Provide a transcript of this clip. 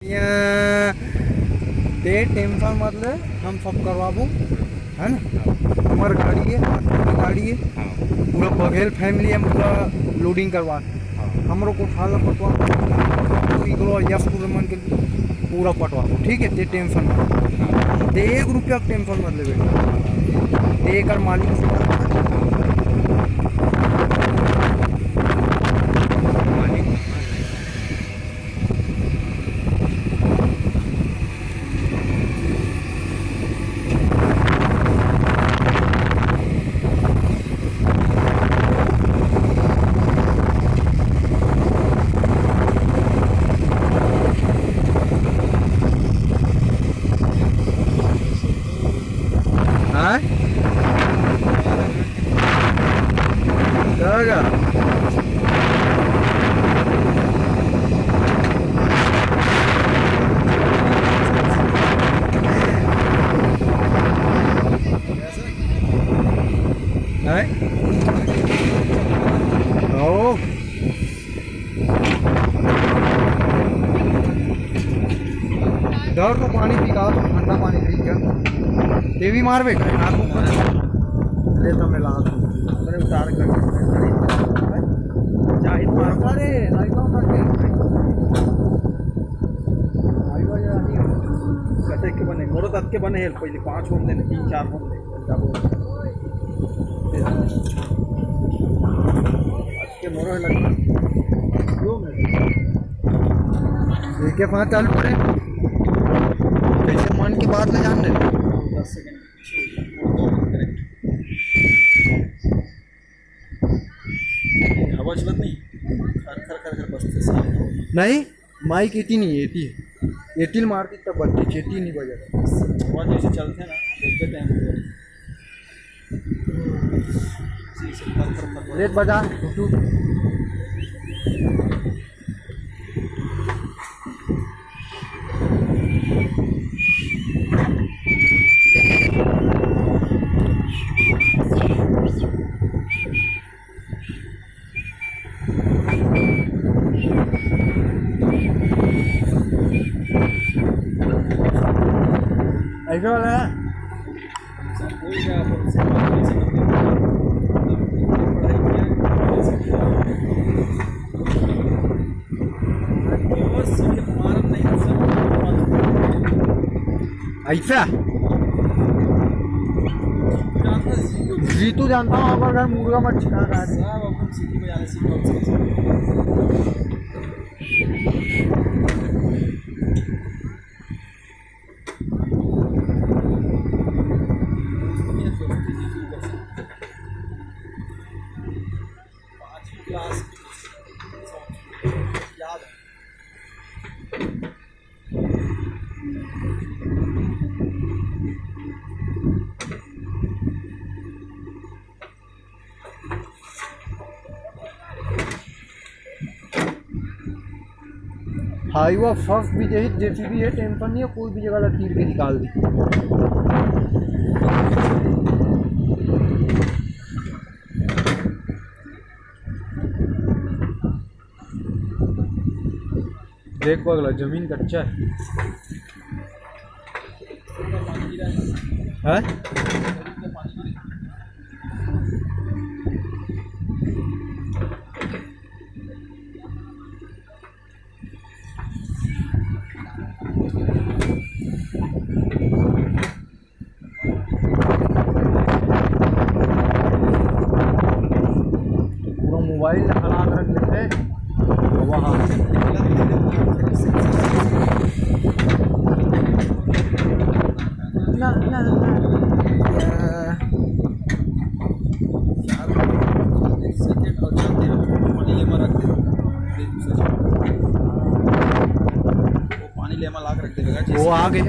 ते टेंशन मतलब हम सब करवाबो है ना। हमार गाड़ी है, हमारी गाड़ी है, पूरा बघेल फैमिली है, पूरा लोडिंग करवा हमरो को उठा पटवा यस मन के पूरा पटवा दो, ठीक है। ते टेंशन मत, ते 1 रुपया टेंशन मत ले बेटा, ते कर मालिक जाएगा। डर तो पानी पिघा तो ठंडा पानी पी क्या ये भी मार बेटा ले तो मिला अरे उतार कर जाहिद मार अरे लाइव करके कटे के बने मोरो तक के बने हेल पहले 5 होम देने 3-4 होम दे जाबो आज के मोरो है लग दो मिनट देखे 5 चालू करे कैसे मन की बात ले जान दे 10 सेकंड हवा चलत नहीं खर बसते नहीं माइक इतनी नहीं एटी एटिल मारती तब बत्ती चेटी नहीं बजा हवा जैसे चलते ना देखते टाइम रेट बजा टू ऐसा वाला है ऐसा जीतू जानता हूँ अगर घर मुर्गा मत छिका रहा है याद हाईवा फर्स्ट भी यही JCB है टेंशन नहीं है कोई भी जगह तीर के निकाल दी देख पगला जमीन कच्चा है पूरा मोबाइल हला कर रख लेते वहाँ ना ना पानी ले ला रख देगा वो आ गए